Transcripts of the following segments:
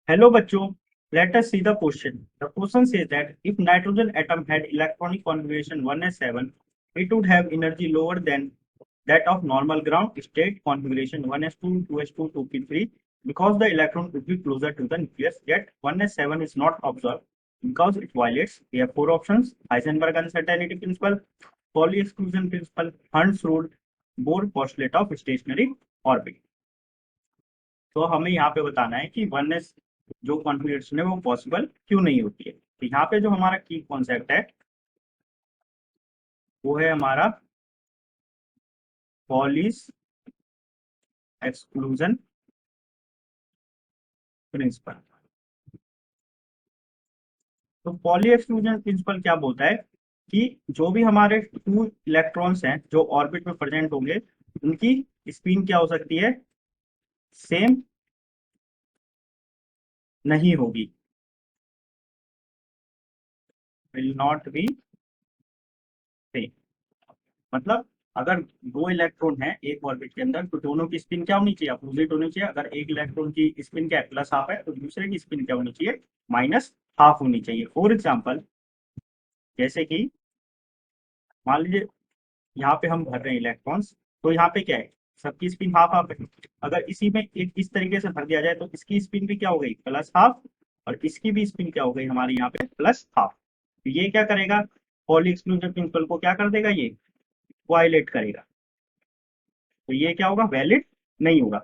Hello bachcho, let us see the question. The question says that if nitrogen atom had electronic configuration 1s7, it would have energy lower than that of normal ground state configuration 1s2, 2s2, 2p3 because the electron would be closer to the nucleus, yet 1s7 is not observed because it violates. We have four options: Heisenberg uncertainty principle, Pauli exclusion principle, Hund's rule, Bohr postulate of stationary orbit. तो हमें यहाँ पे बताना है कि 1s जो configuration है वो पॉसिबल क्यों नहीं होती है। तो यहाँ पे जो हमारा की कॉन्सेप्ट है वो है हमारा पॉलीस एक्सक्लूजन प्रिंसिपल। तो पॉली एक्सक्लूजन प्रिंसिपल क्या बोलता है कि जो भी हमारे टू इलेक्ट्रॉन्स हैं जो ऑर्बिट में प्रेजेंट होंगे उनकी स्पिन क्या हो सकती है, सेम नहीं होगी, विल नॉट बी सेम। मतलब अगर दो इलेक्ट्रॉन है एक ऑर्बिट के अंदर तो दोनों की स्पिन क्या होनी चाहिए, अपोजिट होनी चाहिए। अगर एक इलेक्ट्रॉन की स्पिन क्या है, प्लस हाफ है, तो दूसरे की स्पिन क्या होनी चाहिए, माइनस हाफ होनी चाहिए। फॉर एग्जाम्पल जैसे कि मान लीजिए यहाँ पे हम भर रहे हैं इलेक्ट्रॉन्स, तो यहाँ पे क्या है, सबकी स्पिन हाफ हाफ है। अगर इसी में एक इस तरीके से भर दिया जाए तो इसकी स्पिन भी क्या हो गई, प्लस हाफ, और इसकी भी स्पिन क्या हो गई हमारी यहाँ पे प्लस हाफ। तो ये क्या करेगा, पॉली एक्सक्लूजन प्रिंसिपल को क्या कर देगा, ये वायलेट करेगा। तो ये क्या होगा, वैलिड नहीं होगा।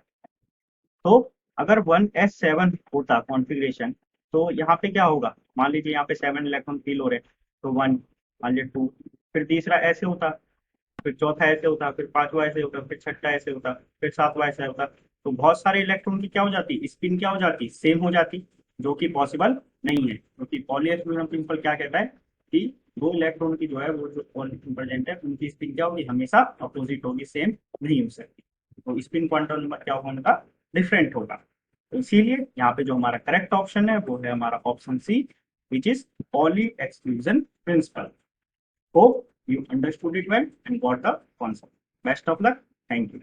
तो अगर 1s7 होता कॉन्फ़िगरेशन तो यहाँ पे क्या होगा, मान लीजिए यहाँ पे 7 इलेक्ट्रॉन फील हो रहे हैं, तो 1, मान लीजिए 2, फिर तीसरा ऐसे होता, फिर चौथा ऐसे होता, फिर पांचवा ऐसे होता, फिर छठा ऐसे होता, फिर सातवां ऐसे होता। तो बहुत सारे इलेक्ट्रॉन की क्या हो जाती, स्पिन क्या हो जाती, सेम हो जाती, जो कि पॉसिबल नहीं है। क्योंकि पॉली एक्सक्लूजन प्रिंसिपल क्या कहता है कि दो इलेक्ट्रॉन की जो है वो जो ऑर्बिट प्रेजेंट है उनकी स्पिन क्या होगी, हमेशा अपोजिट होगी, सेम नहीं हो सकती। तो स्पिन क्वांटम नंबर क्या होगा उनका, डिफरेंट होगा। तो इसीलिए यहाँ पे जो हमारा करेक्ट ऑप्शन है वो है हमारा option C, which is poly exclusion principle. Hope you understood it well and got the concept. Best of luck. Thank you.